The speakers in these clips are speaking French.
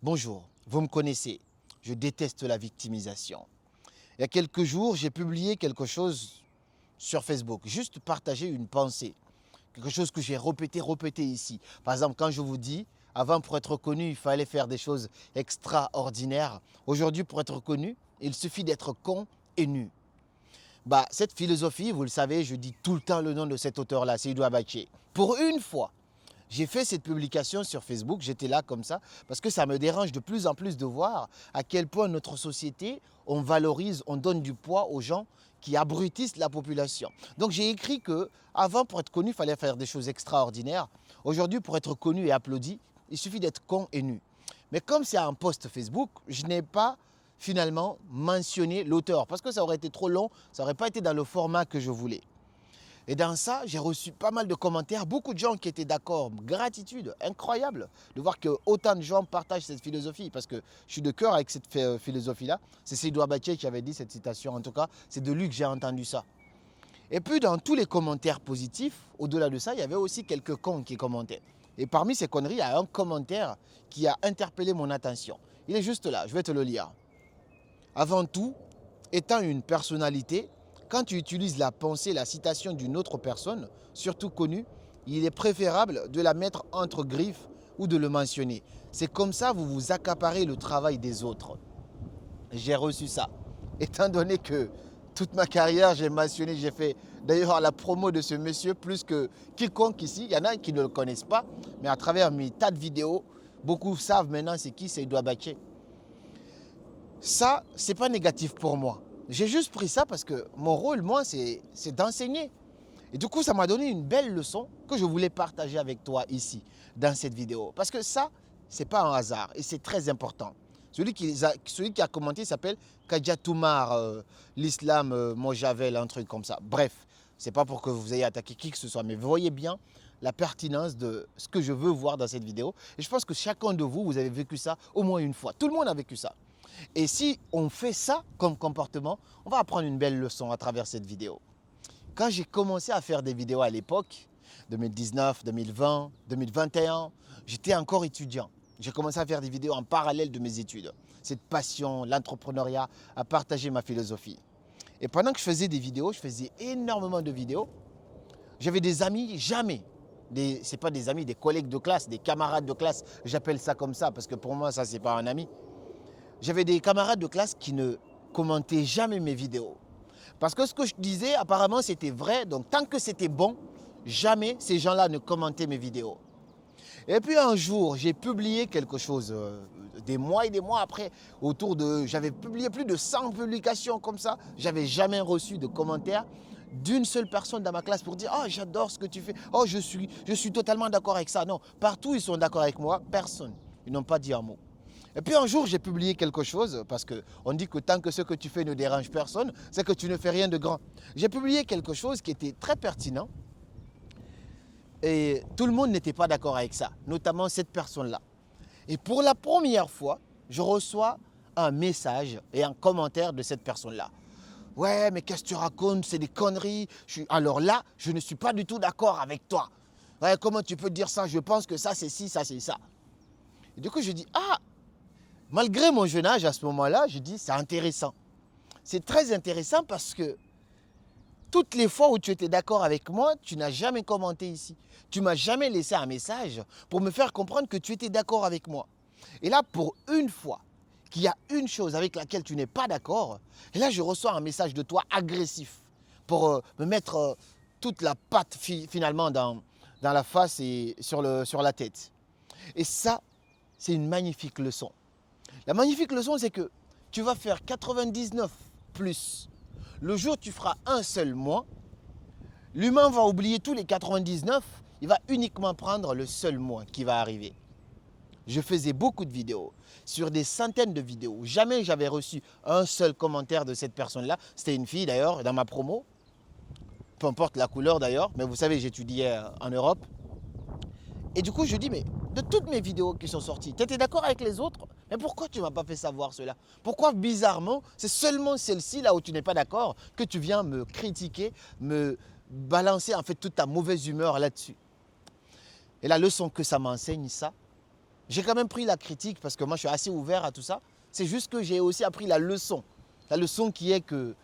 Bonjour, vous me connaissez, je déteste la victimisation. Il y a quelques jours, j'ai publié quelque chose sur Facebook, juste partager une pensée, quelque chose que j'ai répété ici. Par exemple, quand je vous dis, avant pour être connu, il fallait faire des choses extraordinaires. Aujourd'hui, pour être connu, il suffit d'être con et nu. Cette philosophie, vous le savez, je dis tout le temps le nom de cet auteur-là, Seydou Abaché. Pour une fois, j'ai fait cette publication sur Facebook, j'étais là comme ça, parce que ça me dérange de plus en plus de voir à quel point notre société, on valorise, on donne du poids aux gens qui abrutissent la population. Donc j'ai écrit que avant pour être connu, il fallait faire des choses extraordinaires. Aujourd'hui, pour être connu et applaudi, il suffit d'être con et nu. Mais comme c'est un post Facebook, je n'ai pas finalement mentionné l'auteur, parce que ça aurait été trop long, ça n'aurait pas été dans le format que je voulais. Et dans ça, j'ai reçu pas mal de commentaires, beaucoup de gens qui étaient d'accord. Gratitude, incroyable de voir que autant de gens partagent cette philosophie, parce que je suis de cœur avec cette philosophie-là. C'est Seydou Abaché qui avait dit cette citation, en tout cas, c'est de lui que j'ai entendu ça. Et puis dans tous les commentaires positifs, au-delà de ça, il y avait aussi quelques cons qui commentaient. Et parmi ces conneries, il y a un commentaire qui a interpellé mon attention. Il est juste là, je vais te le lire. Avant tout, étant une personnalité, quand tu utilises la pensée, la citation d'une autre personne, surtout connue, il est préférable de la mettre entre griffes ou de le mentionner. C'est comme ça que vous vous accaparez le travail des autres. J'ai reçu ça. Étant donné que toute ma carrière, j'ai mentionné, j'ai fait d'ailleurs la promo de ce monsieur plus que quiconque ici. Il y en a qui ne le connaissent pas, mais à travers mes tas de vidéos, beaucoup savent maintenant c'est qui Seydou Abaché. Ça, ce n'est pas négatif pour moi. J'ai juste pris ça parce que mon rôle, moi, c'est d'enseigner. Et du coup, ça m'a donné une belle leçon que je voulais partager avec toi ici, dans cette vidéo. Parce que ça, ce n'est pas un hasard et c'est très important. Celui qui a commenté s'appelle Kadjatoumar, l'islam, Mojavel, un truc comme ça. Bref, ce n'est pas pour que vous ayez attaqué qui que ce soit, mais vous voyez bien la pertinence de ce que je veux voir dans cette vidéo. Et je pense que chacun de vous, vous avez vécu ça au moins une fois. Tout le monde a vécu ça. Et si on fait ça comme comportement, on va apprendre une belle leçon à travers cette vidéo. Quand j'ai commencé à faire des vidéos à l'époque, 2019, 2020, 2021, j'étais encore étudiant. J'ai commencé à faire des vidéos en parallèle de mes études. Cette passion, l'entrepreneuriat, à partager ma philosophie. Et pendant que je faisais des vidéos, je faisais énormément de vidéos. J'avais des amis, jamais. Ce n'est pas des amis, des collègues de classe, des camarades de classe. J'appelle ça comme ça parce que pour moi, ça, ce n'est pas un ami. J'avais des camarades de classe qui ne commentaient jamais mes vidéos. Parce que ce que je disais, apparemment, c'était vrai. Donc, tant que c'était bon, jamais ces gens-là ne commentaient mes vidéos. Et puis, un jour, j'ai publié quelque chose, des mois et des mois après, j'avais publié plus de 100 publications comme ça. J'avais jamais reçu de commentaires d'une seule personne dans ma classe pour dire « Oh, j'adore ce que tu fais. Oh, je suis totalement d'accord avec ça. » Non, partout, ils sont d'accord avec moi. Personne. Ils n'ont pas dit un mot. Et puis un jour, j'ai publié quelque chose, parce qu'on dit que tant que ce que tu fais ne dérange personne, c'est que tu ne fais rien de grand. J'ai publié quelque chose qui était très pertinent et tout le monde n'était pas d'accord avec ça, notamment cette personne-là. Et pour la première fois, je reçois un message et un commentaire de cette personne-là. Ouais, mais qu'est-ce que tu racontes? C'est des conneries. Alors là, je ne suis pas du tout d'accord avec toi. Ouais, comment tu peux dire ça? Je pense que ça, c'est ci, ça, c'est ça. Et du coup, je dis, ah, malgré mon jeune âge à ce moment-là, je dis c'est intéressant. C'est très intéressant parce que toutes les fois où tu étais d'accord avec moi, tu n'as jamais commenté ici. Tu ne m'as jamais laissé un message pour me faire comprendre que tu étais d'accord avec moi. Et là, pour une fois qu'il y a une chose avec laquelle tu n'es pas d'accord, et là, je reçois un message de toi agressif pour me mettre toute la patte finalement dans la face et sur la tête. Et ça, c'est une magnifique leçon. La magnifique leçon, c'est que tu vas faire 99 plus. Le jour où tu feras un seul moins, l'humain va oublier tous les 99, il va uniquement prendre le seul moins qui va arriver. Je faisais beaucoup de vidéos, sur des centaines de vidéos. Jamais j'avais reçu un seul commentaire de cette personne-là. C'était une fille d'ailleurs, dans ma promo. Peu importe la couleur d'ailleurs, mais vous savez, j'étudiais en Europe. Et du coup, je dis, mais de toutes mes vidéos qui sont sorties, tu étais d'accord avec les autres? Mais pourquoi tu ne m'as pas fait savoir cela? Pourquoi bizarrement, c'est seulement celle-ci là où tu n'es pas d'accord que tu viens me critiquer, me balancer en fait toute ta mauvaise humeur là-dessus? Et la leçon que ça m'enseigne, ça, J'ai quand même pris la critique parce que moi, je suis assez ouvert à tout ça. C'est juste que j'ai aussi appris la leçon. La leçon qui est que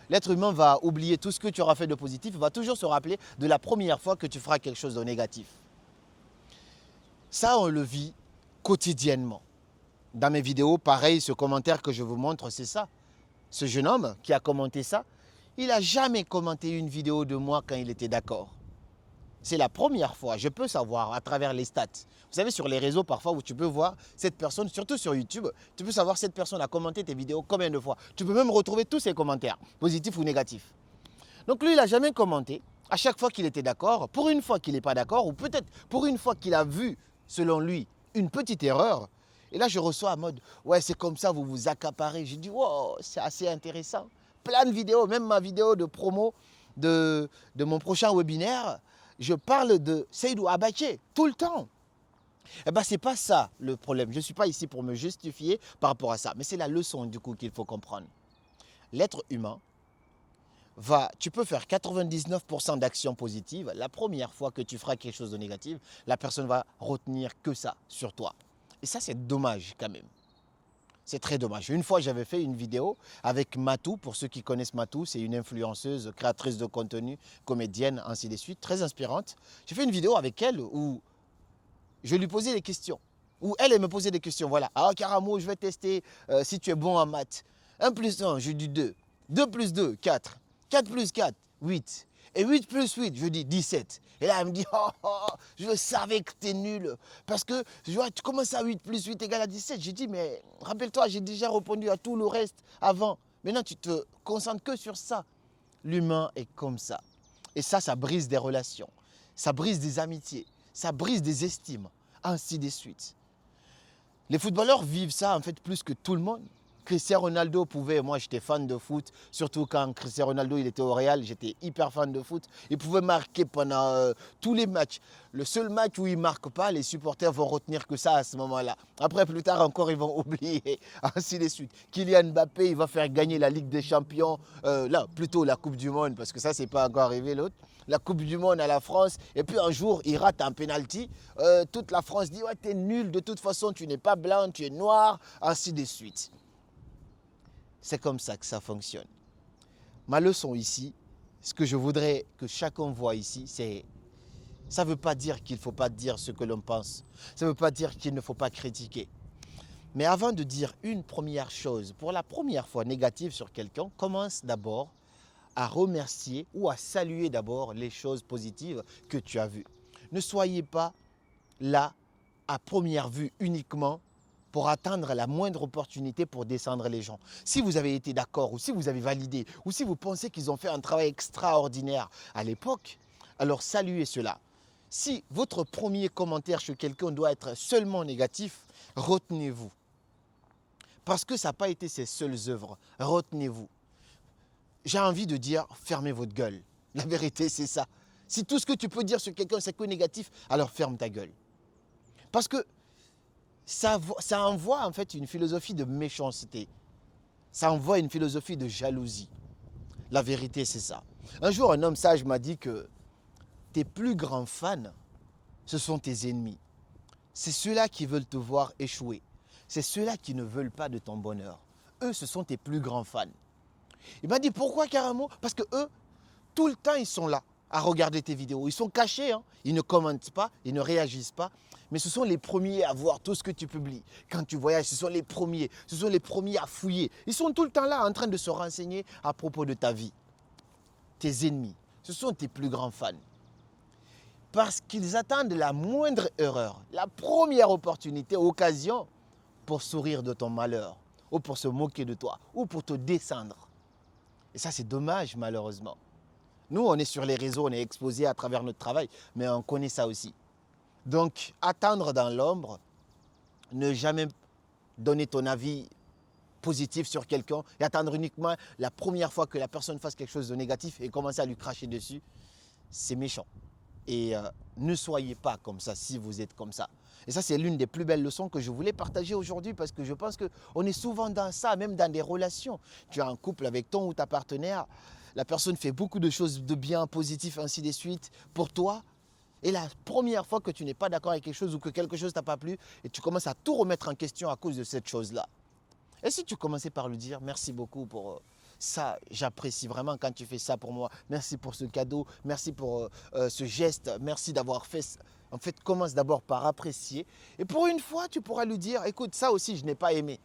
l'être humain va oublier tout ce que tu auras fait de positif, va toujours se rappeler de la première fois que tu feras quelque chose de négatif. Ça, on le vit quotidiennement. Dans mes vidéos, pareil, ce commentaire que je vous montre, c'est ça. Ce jeune homme qui a commenté ça, il n'a jamais commenté une vidéo de moi quand il était d'accord. C'est la première fois, je peux savoir à travers les stats. Vous savez, sur les réseaux, parfois, où tu peux voir cette personne, surtout sur YouTube, tu peux savoir cette personne a commenté tes vidéos combien de fois. Tu peux même retrouver tous ses commentaires, positifs ou négatifs. Donc lui, il n'a jamais commenté. À chaque fois qu'il était d'accord, pour une fois qu'il n'est pas d'accord, ou peut-être pour une fois qu'il a vu, selon lui, une petite erreur. Et là, je reçois en mode, ouais, c'est comme ça, vous vous accaparez. J'ai dit, wow, c'est assez intéressant. Plein de vidéos, même ma vidéo de promo de mon prochain webinaire, je parle de Seydou Abaché tout le temps. Eh bien, ce n'est pas ça le problème. Je ne suis pas ici pour me justifier par rapport à ça. Mais c'est la leçon du coup qu'il faut comprendre. L'être humain tu peux faire 99% d'actions positives. La première fois que tu feras quelque chose de négatif, la personne va retenir que ça sur toi. Et ça, c'est dommage quand même. C'est très dommage. Une fois, j'avais fait une vidéo avec Matou. Pour ceux qui connaissent Matou, c'est une influenceuse, créatrice de contenu, comédienne, ainsi de suite, très inspirante. J'ai fait une vidéo avec elle où je lui posais des questions. Où elle me posait des questions. Voilà. Ah, Karamo, je vais tester si tu es bon en maths. 1 plus 1, je dis 2. 2 plus 2, 4. 4 plus 4, 8. Et 8 plus 8, je dis 17. Et là, elle me dit, je savais que tu es nul. Parce que tu commences à 8 plus 8 égale à 17. J'ai dit, mais rappelle-toi, j'ai déjà répondu à tout le reste avant. Maintenant, tu te concentres que sur ça. L'humain est comme ça. Et ça brise des relations. Ça brise des amitiés. Ça brise des estimes. Ainsi de suite. Les footballeurs vivent ça, en fait, plus que tout le monde. Cristiano Ronaldo pouvait, moi j'étais fan de foot, surtout quand Cristiano Ronaldo il était au Real, j'étais hyper fan de foot. Il pouvait marquer pendant tous les matchs. Le seul match où il ne marque pas, les supporters vont retenir que ça à ce moment-là. Après, plus tard encore, ils vont oublier, ainsi de suite. Kylian Mbappé, il va faire gagner la Ligue des Champions, là, plutôt la Coupe du Monde, parce que ça, c'est pas encore arrivé l'autre. La Coupe du Monde à la France, et puis un jour, il rate un penalty. Toute la France dit, ouais, t'es nul, de toute façon, tu n'es pas blanc, tu es noir, ainsi de suite. C'est comme ça que ça fonctionne. Ma leçon ici, ce que je voudrais que chacun voit ici, c'est ça ne veut pas dire qu'il ne faut pas dire ce que l'on pense. Ça ne veut pas dire qu'il ne faut pas critiquer. Mais avant de dire une première chose, pour la première fois négative sur quelqu'un, commence d'abord à remercier ou à saluer d'abord les choses positives que tu as vues. Ne soyez pas là à première vue uniquement pour attendre la moindre opportunité pour descendre les gens. Si vous avez été d'accord ou si vous avez validé ou si vous pensez qu'ils ont fait un travail extraordinaire à l'époque, alors saluez cela. Si votre premier commentaire chez quelqu'un doit être seulement négatif, retenez-vous. Parce que ça n'a pas été ses seules œuvres, retenez-vous. J'ai envie de dire, fermez votre gueule. La vérité, c'est ça. Si tout ce que tu peux dire sur quelqu'un, c'est que négatif, alors ferme ta gueule. Parce que ça envoie en fait une philosophie de méchanceté. Ça envoie une philosophie de jalousie. La vérité, c'est ça. Un jour, un homme sage m'a dit que tes plus grands fans, ce sont tes ennemis. C'est ceux-là qui veulent te voir échouer. C'est ceux-là qui ne veulent pas de ton bonheur. Eux, ce sont tes plus grands fans. Il m'a dit, pourquoi carrément? Parce que eux, tout le temps, ils sont là à regarder tes vidéos. Ils sont cachés, hein. Ils ne commentent pas, ils ne réagissent pas. Mais ce sont les premiers à voir tout ce que tu publies. Quand tu voyages, ce sont les premiers. Ce sont les premiers à fouiller. Ils sont tout le temps là en train de se renseigner à propos de ta vie. Tes ennemis, ce sont tes plus grands fans. Parce qu'ils attendent la moindre erreur, la première opportunité, occasion pour sourire de ton malheur, ou pour se moquer de toi, ou pour te descendre. Et ça, c'est dommage, malheureusement. Nous, on est sur les réseaux, on est exposé à travers notre travail, mais on connaît ça aussi. Donc, attendre dans l'ombre, ne jamais donner ton avis positif sur quelqu'un et attendre uniquement la première fois que la personne fasse quelque chose de négatif et commencer à lui cracher dessus, c'est méchant. Et ne soyez pas comme ça si vous êtes comme ça. Et ça, c'est l'une des plus belles leçons que je voulais partager aujourd'hui parce que je pense qu'on est souvent dans ça, même dans des relations. Tu as un couple avec ton ou ta partenaire, la personne fait beaucoup de choses de bien, positif, ainsi de suite pour toi. Et la première fois que tu n'es pas d'accord avec quelque chose ou que quelque chose t'a pas plu et tu commences à tout remettre en question à cause de cette chose-là. Et si tu commençais par lui dire merci beaucoup pour ça, j'apprécie vraiment quand tu fais ça pour moi. Merci pour ce cadeau, merci pour ce geste, merci d'avoir fait ça. En fait, commence d'abord par apprécier. Et pour une fois, tu pourras lui dire, écoute, ça aussi, je n'ai pas aimé.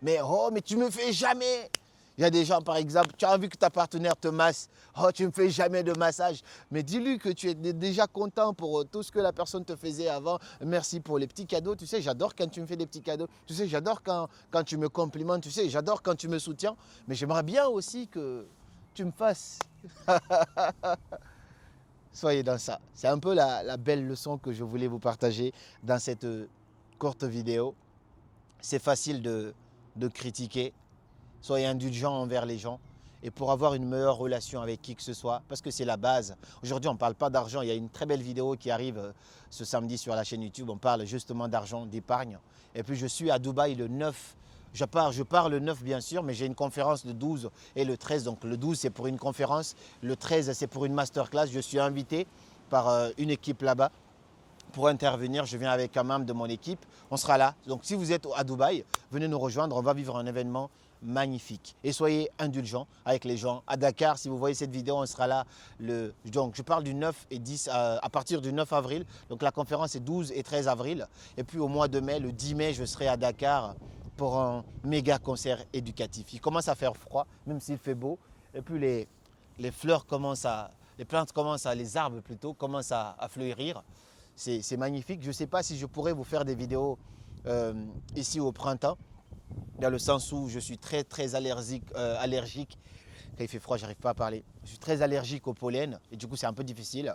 Mais oh, mais tu me fais jamais. Il y a des gens, par exemple, tu as envie que ta partenaire te masse. Oh, tu ne me fais jamais de massage. Mais dis-lui que tu es déjà content pour tout ce que la personne te faisait avant. Merci pour les petits cadeaux. Tu sais, j'adore quand tu me fais des petits cadeaux. Tu sais, j'adore quand tu me complimentes. Tu sais, j'adore quand tu me soutiens. Mais j'aimerais bien aussi que tu me fasses. Soyez dans ça. C'est un peu la belle leçon que je voulais vous partager dans cette courte vidéo. C'est facile de critiquer. Soyez indulgents envers les gens et pour avoir une meilleure relation avec qui que ce soit, parce que c'est la base. Aujourd'hui, on ne parle pas d'argent. Il y a une très belle vidéo qui arrive ce samedi sur la chaîne YouTube. On parle justement d'argent, d'épargne. Et puis, je suis à Dubaï le 9. Je pars le 9 bien sûr, mais j'ai une conférence le 12 et le 13. Donc le 12, c'est pour une conférence. Le 13, c'est pour une masterclass. Je suis invité par une équipe là-bas pour intervenir. Je viens avec un membre de mon équipe. On sera là. Donc si vous êtes à Dubaï, venez nous rejoindre. On va vivre un événement magnifique. Et soyez indulgents avec les gens. À Dakar, si vous voyez cette vidéo, on sera là. Donc je parle du 9 et 10 à partir du 9 avril. Donc la conférence est 12 et 13 avril. Et puis au mois de mai, le 10 mai, je serai à Dakar pour un méga concert éducatif. Il commence à faire froid, même s'il fait beau. Et puis les fleurs commencent à... Les plantes commencent à... Les arbres plutôt commencent à fleurir. C'est magnifique. Je ne sais pas si je pourrais vous faire des vidéos ici au printemps, dans le sens où je suis très allergique. Quand il fait froid, je n'arrive pas à parler. Je suis très allergique au pollen et du coup, c'est un peu difficile.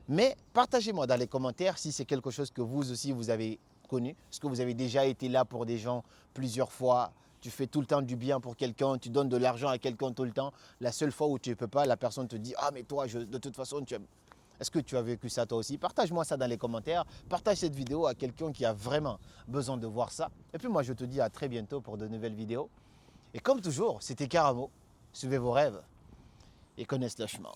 Mais partagez-moi dans les commentaires si c'est quelque chose que vous aussi, vous avez connu. Est-ce que vous avez déjà été là pour des gens plusieurs fois? Tu fais tout le temps du bien pour quelqu'un, tu donnes de l'argent à quelqu'un tout le temps. La seule fois où tu ne peux pas, la personne te dit « Ah, mais toi, de toute façon, tu aimes. » Est-ce que tu as vécu ça toi aussi? Partage-moi ça dans les commentaires. Partage cette vidéo à quelqu'un qui a vraiment besoin de voir ça. Et puis moi, je te dis à très bientôt pour de nouvelles vidéos. Et comme toujours, c'était Karamo. Suivez vos rêves et connaissez le chemin.